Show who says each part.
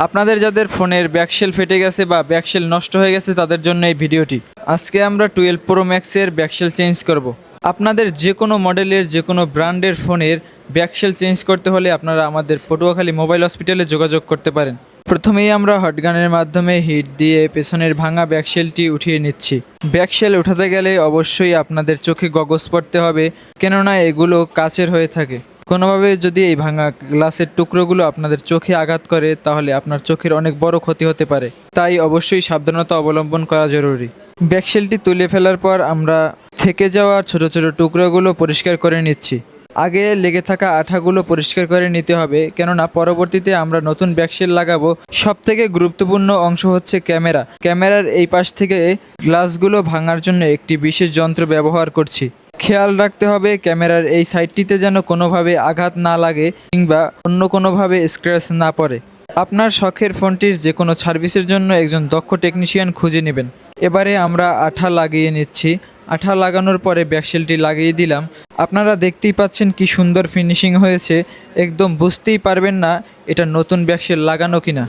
Speaker 1: আপনাদের যাদের ফোনের ব্যাকশেল ফেটে গেছে বা ব্যাকশেল নষ্ট হয়ে গেছে তাদের জন্য এই ভিডিওটি। আজকে আমরা 12 প্রো ম্যাক্সের ব্যাকশেল চেঞ্জ করব। আপনাদের যে কোনো মডেলের যে কোনো ব্র্যান্ডের ফোনের ব্যাকশেল চেঞ্জ করতে হলে আপনারা আমাদের পটুয়াখালী মোবাইল হসপিটালে যোগাযোগ করতে পারেন। প্রথমেই আমরা হটগানের মাধ্যমে হিট দিয়ে পেছনের ভাঙা ব্যাকশেলটি উঠিয়ে নিচ্ছি। ব্যাকশেল উঠাতে গেলে অবশ্যই আপনাদের চোখে গগজ পড়তে হবে, কেননা এগুলো কাচের হয়ে থাকে। কোনোভাবে যদি এই ভাঙা গ্লাসের টুকরোগুলো আপনাদের চোখে আঘাত করে তাহলে আপনার চোখের অনেক বড় ক্ষতি হতে পারে, তাই অবশ্যই সাবধানতা অবলম্বন করা জরুরি। ব্যাকশেলটি তুলে ফেলার পর আমরা থেকে যাওয়া ছোট ছোট টুকরোগুলো পরিষ্কার করে নিচ্ছি। আগে লেগে থাকা আঠাগুলো পরিষ্কার করে নিতে হবে, কেননা পরবর্তীতে আমরা নতুন ব্যাকশেল লাগাবো। সবথেকে গুরুত্বপূর্ণ অংশ হচ্ছে ক্যামেরার এই পাশ থেকে গ্লাসগুলো ভাঙার জন্য একটি বিশেষ যন্ত্র ব্যবহার করছি। খেয়াল রাখতে হবে ক্যামেরার এই সাইডটিতে যেন কোনোভাবে আঘাত না লাগে কিংবা অন্য কোনোভাবে স্ক্র্যাচ না পড়ে। আপনার শখের ফোনটির যে কোনো সার্ভিসের জন্য একজন দক্ষ টেকনিশিয়ান খুঁজে নেবেন। এবারে আমরা আঠা লাগিয়ে নিচ্ছি। আঠা লাগানোর পরে ব্যাকশেলটি লাগিয়ে দিলাম। আপনারা দেখতেই পাচ্ছেন কি সুন্দর ফিনিশিং হয়েছে, একদম বুঝতেই পারবেন না এটা নতুন ব্যাকশেল লাগানো কিনা।